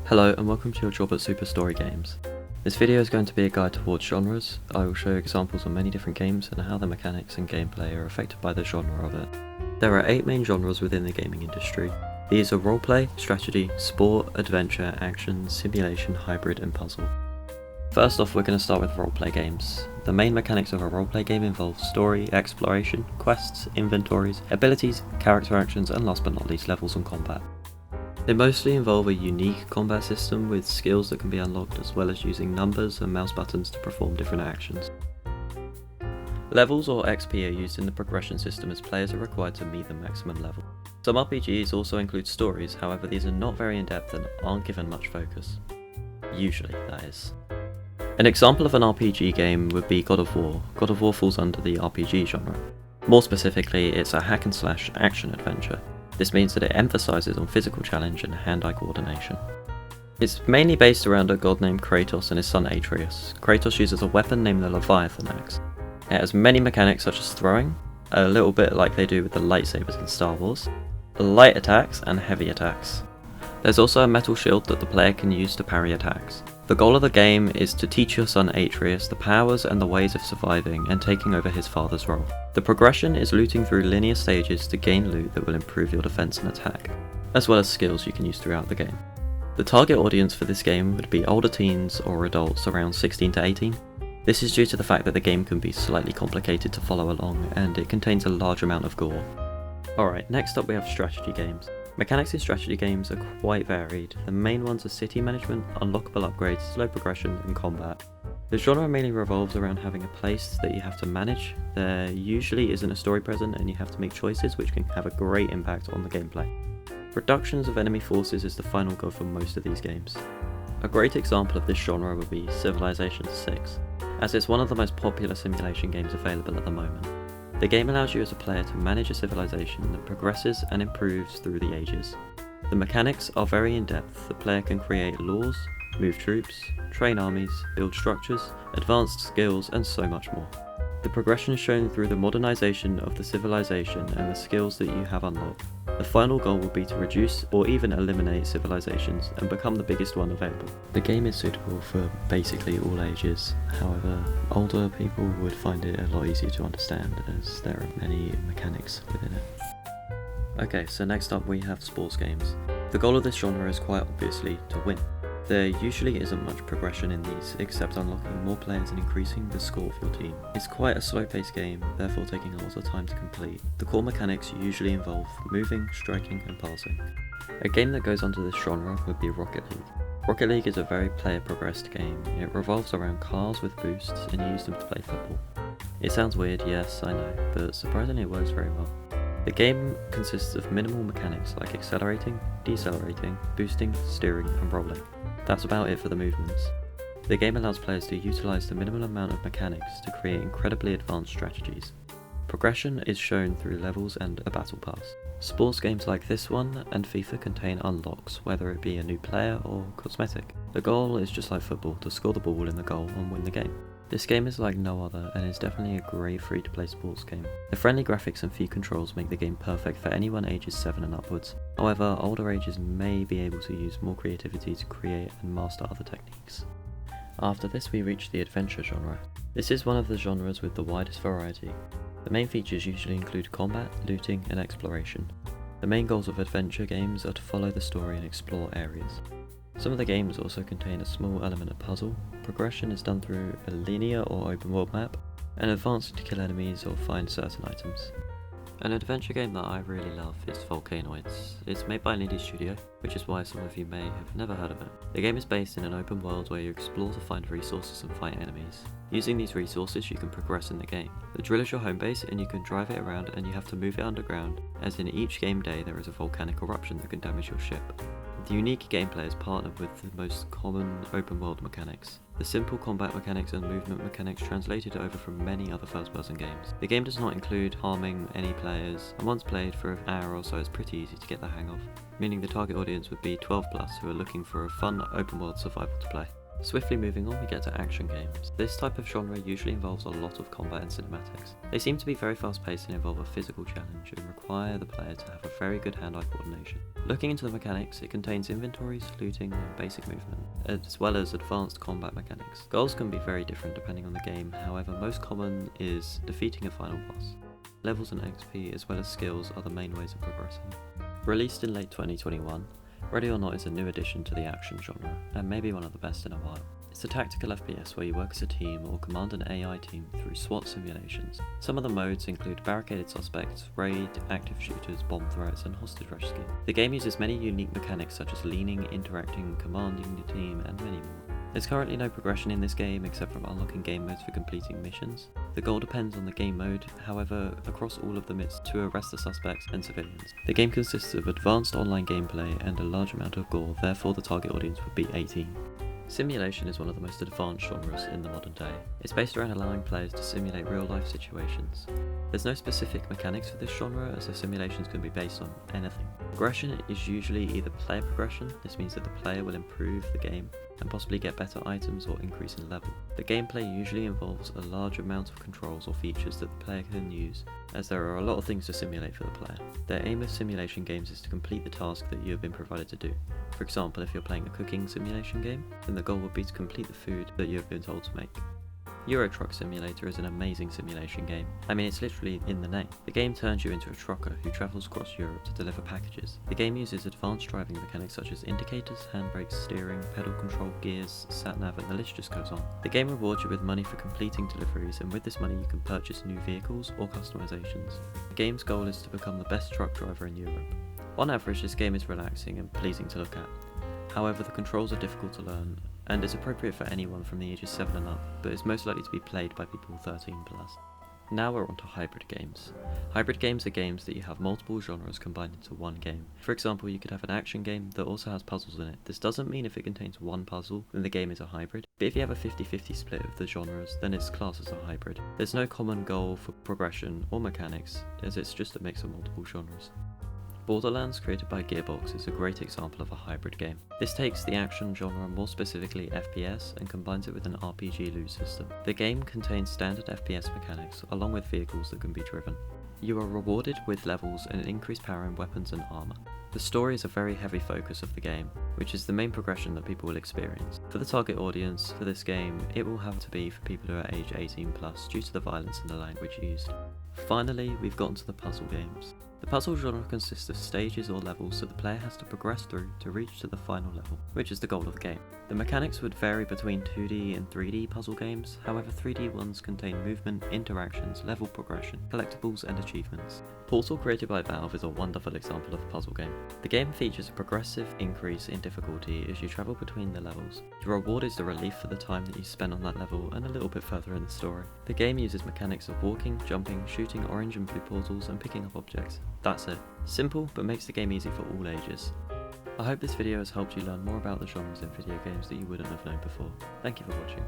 Hello and welcome to your job at Super Story Games. This video is going to be a guide towards genres. I will show you examples of many different games and how the mechanics and gameplay are affected by the genre of it. There are 8 main genres within the gaming industry. These are roleplay, strategy, sport, adventure, action, simulation, hybrid and puzzle. First off, we're going to start with roleplay games. The main mechanics of a roleplay game involve story, exploration, quests, inventories, abilities, character actions and last but not least levels and combat. They mostly involve a unique combat system with skills that can be unlocked as well as using numbers and mouse buttons to perform different actions. Levels or XP are used in the progression system as players are required to meet the maximum level. Some RPGs also include stories, however these are not very in-depth and aren't given much focus. Usually, that is. An example of an RPG game would be God of War. God of War falls under the RPG genre. More specifically, it's a hack and slash action adventure. This means that it emphasises on physical challenge and hand-eye coordination. It's mainly based around a god named Kratos and his son Atreus. Kratos uses a weapon named the Leviathan Axe. It has many mechanics such as throwing, a little bit like they do with the lightsabers in Star Wars, light attacks and heavy attacks. There's also a metal shield that the player can use to parry attacks. The goal of the game is to teach your son Atreus the powers and the ways of surviving and taking over his father's role. The progression is looting through linear stages to gain loot that will improve your defense and attack, as well as skills you can use throughout the game. The target audience for this game would be older teens or adults around 16 to 18. This is due to the fact that the game can be slightly complicated to follow along and it contains a large amount of gore. Alright, next up we have strategy games. Mechanics in strategy games are quite varied. The main ones are city management, unlockable upgrades, slow progression and combat. The genre mainly revolves around having a place that you have to manage. There usually isn't a story present and you have to make choices which can have a great impact on the gameplay. Reductions of enemy forces is the final goal for most of these games. A great example of this genre would be Civilization VI, as it's one of the most popular simulation games available at the moment. The game allows you as a player to manage a civilization that progresses and improves through the ages. The mechanics are very in-depth. The player can create laws, move troops, train armies, build structures, advanced skills and so much more. The progression is shown through the modernization of the civilization and the skills that you have unlocked. The final goal will be to reduce or even eliminate civilizations and become the biggest one available. The game is suitable for basically all ages, however older people would find it a lot easier to understand as there are many mechanics within it. Okay, so next up we have sports games. The goal of this genre is quite obviously to win. There usually isn't much progression in these, except unlocking more players and increasing the score of your team. It's quite a slow-paced game, therefore taking a lot of time to complete. The core mechanics usually involve moving, striking and passing. A game that goes under this genre would be Rocket League. Rocket League is a very player-progressed game. It revolves around cars with boosts and you use them to play football. It sounds weird, yes, I know, but surprisingly it works very well. The game consists of minimal mechanics like accelerating, decelerating, boosting, steering and rolling. That's about it for the movements. The game allows players to utilise the minimal amount of mechanics to create incredibly advanced strategies. Progression is shown through levels and a battle pass. Sports games like this one and FIFA contain unlocks, whether it be a new player or cosmetic. The goal is just like football, to score the ball in the goal and win the game. This game is like no other and is definitely a great free-to-play sports game. The friendly graphics and few controls make the game perfect for anyone ages 7 and upwards. However, older ages may be able to use more creativity to create and master other techniques. After this we reach the adventure genre. This is one of the genres with the widest variety. The main features usually include combat, looting and exploration. The main goals of adventure games are to follow the story and explore areas. Some of the games also contain a small element of puzzle. Progression is done through a linear or open world map, and advancing to kill enemies or find certain items. An adventure game that I really love is Volcanoids. It's made by an indie studio, which is why some of you may have never heard of it. The game is based in an open world where you explore to find resources and fight enemies. Using these resources you can progress in the game. The drill is your home base and you can drive it around and you have to move it underground, as in each game day there is a volcanic eruption that can damage your ship. The unique gameplay is partnered with the most common open world mechanics. The simple combat mechanics and movement mechanics translated over from many other first-person games. The game does not include harming any players, and once played for an hour or so it's pretty easy to get the hang of, meaning the target audience would be 12 plus who are looking for a fun open world survival to play. Swiftly moving on, we get to action games. This type of genre usually involves a lot of combat and cinematics. They seem to be very fast paced and involve a physical challenge and require the player to have a very good hand-eye coordination. Looking into the mechanics, it contains inventories, looting, and basic movement, as well as advanced combat mechanics. Goals can be very different depending on the game, however most common is defeating a final boss. Levels and XP as well as skills are the main ways of progressing. Released in late 2021, Ready or Not is a new addition to the action genre, and maybe one of the best in a while. It's a tactical FPS where you work as a team or command an AI team through SWAT simulations. Some of the modes include barricaded suspects, raid, active shooters, bomb threats, and hostage rescue. The game uses many unique mechanics such as leaning, interacting, commanding the team, and many more. There's currently no progression in this game except from unlocking game modes for completing missions. The goal depends on the game mode, however, across all of them it's to arrest the suspects and civilians. The game consists of advanced online gameplay and a large amount of gore, therefore the target audience would be 18. Simulation is one of the most advanced genres in the modern day. It's based around allowing players to simulate real-life situations. There's no specific mechanics for this genre, as the simulations can be based on anything. Progression is usually either player progression, this means that the player will improve the game and possibly get better items or increase in level. The gameplay usually involves a large amount of controls or features that the player can use, as there are a lot of things to simulate for the player. The aim of simulation games is to complete the task that you have been provided to do. For example, if you're playing a cooking simulation game, then the goal would be to complete the food that you have been told to make. Euro Truck Simulator is an amazing simulation game. I mean, it's literally in the name. The game turns you into a trucker who travels across Europe to deliver packages. The game uses advanced driving mechanics such as indicators, handbrakes, steering, pedal control, gears, sat-nav, and the list just goes on. The game rewards you with money for completing deliveries, and with this money you can purchase new vehicles or customizations. The game's goal is to become the best truck driver in Europe. On average, this game is relaxing and pleasing to look at. However, the controls are difficult to learn, and is appropriate for anyone from the ages 7 and up, but is most likely to be played by people 13 plus. Now we're on to hybrid games. Hybrid games are games that you have multiple genres combined into one game. For example, you could have an action game that also has puzzles in it. This doesn't mean if it contains one puzzle, then the game is a hybrid, but if you have a 50-50 split of the genres, then it's classed as a hybrid. There's no common goal for progression or mechanics, as it's just a mix of multiple genres. Borderlands, created by Gearbox, is a great example of a hybrid game. This takes the action genre, more specifically FPS, and combines it with an RPG loot system. The game contains standard FPS mechanics, along with vehicles that can be driven. You are rewarded with levels and increased power in weapons and armour. The story is a very heavy focus of the game, which is the main progression that people will experience. For the target audience for this game, it will have to be for people who are age 18 plus due to the violence and the language used. Finally, we've gotten to the puzzle games. The puzzle genre consists of stages or levels that the player has to progress through to reach to the final level, which is the goal of the game. The mechanics would vary between 2D and 3D puzzle games, however 3D ones contain movement, interactions, level progression, collectibles and achievements. Portal, created by Valve, is a wonderful example of a puzzle game. The game features a progressive increase in difficulty as you travel between the levels. Your reward is the relief for the time that you spend on that level and a little bit further in the story. The game uses mechanics of walking, jumping, shooting orange and blue portals and picking up objects. That's it. Simple, but makes the game easy for all ages. I hope this video has helped you learn more about the genres in video games that you wouldn't have known before. Thank you for watching.